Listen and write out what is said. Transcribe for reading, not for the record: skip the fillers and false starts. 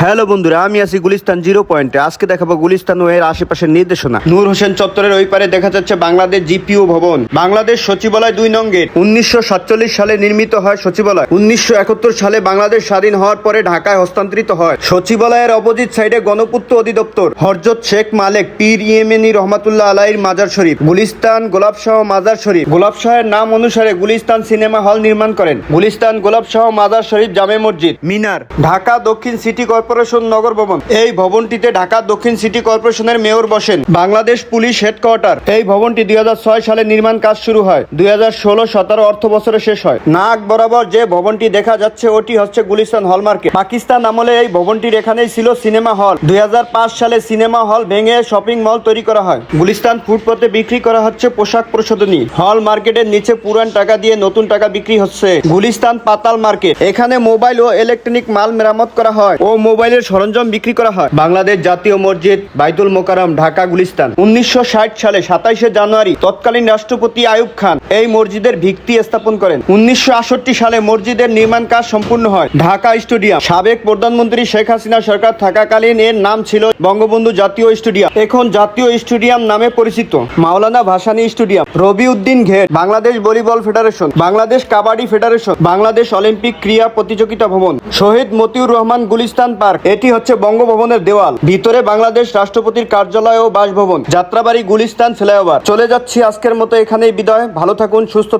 Hello বন্ধুরা, আমি আছি গুলিস্তান জিরো পয়েন্টে। আজকে দেখাবো গুলিস্তান ও এর আশেপাশের নির্দেশনা। নূর হোসেন চত্বরের ওই পারে দেখা যাচ্ছে বাংলাদেশ জিপিও ভবন, বাংলাদেশ সচিবালয় 2 নং গেট। 1947 সালে নির্মিত হয় সচিবালয়। 1971 সালে বাংলাদেশ স্বাধীন হওয়ার পরে ঢাকায় হস্তান্তরিত হয়। সচিবালয়ের অপোজিট সাইডে গণপূর্ত অধিদপ্তর, হযরত শেখ মালেক পীর ইয়েমেনি রহমাতুল্লাহ আলাইহির মাজার শরীফ। গুলিস্তান গোলাপ শাহ মাজার শরীফ। গোলাপ শাহের নাম অনুসারে গুলিস্তান সিনেমা হল নির্মাণ করেন। গুলিস্তান গোলাপ শাহ মাজার শরীফ জামে মসজিদ, মিনার। ঢাকা দক্ষিণ সিটি কর্পোরেশন নগর ভবন। এই ভবনটিতে ঢাকা দক্ষিণ সিটি কর্পোরেশনের মেয়র বসেন। Bangladesh police headquarter. এই ভবনটি 2006 সালে নির্মাণ কাজ শুরু হয়। 2016-17 অর্থ বছরে শেষ হয়। নাক বরাবর যে ভবনটি দেখা যাচ্ছে ওটি হচ্ছে গুলিস্তান হল মার্কেট। পাকিস্তান আমলে এই ভবনটির এখানেই ছিল সিনেমা হল। 2005 সালে সিনেমা হল ভেঙে শপিং মল তৈরি করা হয়। গুলিস্তান ফুটপাতে বিক্রি করা হচ্ছে পোশাক প্রসাধনী। হল মার্কেটের নিচে পুরান টাকা দিয়ে নতুন টাকা বিক্রি হচ্ছে। গুলিস্তান পাতাল মার্কেট, এখানে মোবাইল ও ইলেকট্রনিক মাল মেরামত করা হয় ও মোবাইলের সরঞ্জাম বিক্রি করা হয়। বাংলাদেশ জাতীয় মসজিদ, বাইতুল মোকাররম, ঢাকা গুলিস্তান। 1960 সালে 27 জানুয়ারি তৎকালীন রাষ্ট্রপতি আইয়ুব খান এই মসজিদের ভিত্তি স্থাপন করেন। 1968 সালে মসজিদের নির্মাণ কাজ সম্পূর্ণ হয়। ঢাকা স্টেডিয়াম, সাবেক প্রধানমন্ত্রী শেখ হাসিনা সরকার থাকাকালীন এর নাম ছিল বঙ্গবন্ধু জাতীয় স্টেডিয়াম, এখন জাতীয় স্টেডিয়াম নামে পরিচিত। মাওলানা ভাসানী স্টেডিয়াম, রবি উদ্দিন ঘেট, Bangladesh volleyball federation, Bangladesh kabaddi federation, Bangladesh Olympic ক্রীড়া প্রতিযোগিতা ভবন, শহীদ মতিউর রহমান গুলিস্তান পার্ক। এটি হচ্ছে বঙ্গভবনের দেওয়াল। ভিতরে বাংলাদেশ রাষ্ট্রপতির কার্যালয় ও বাসভবন। যাত্রাবাড়ি গুলিস্তান ফ্লাইওভার। চলে যাচ্ছি আজকের মতো এখানেই বিদায়। ভালো থাকুন, সুস্থ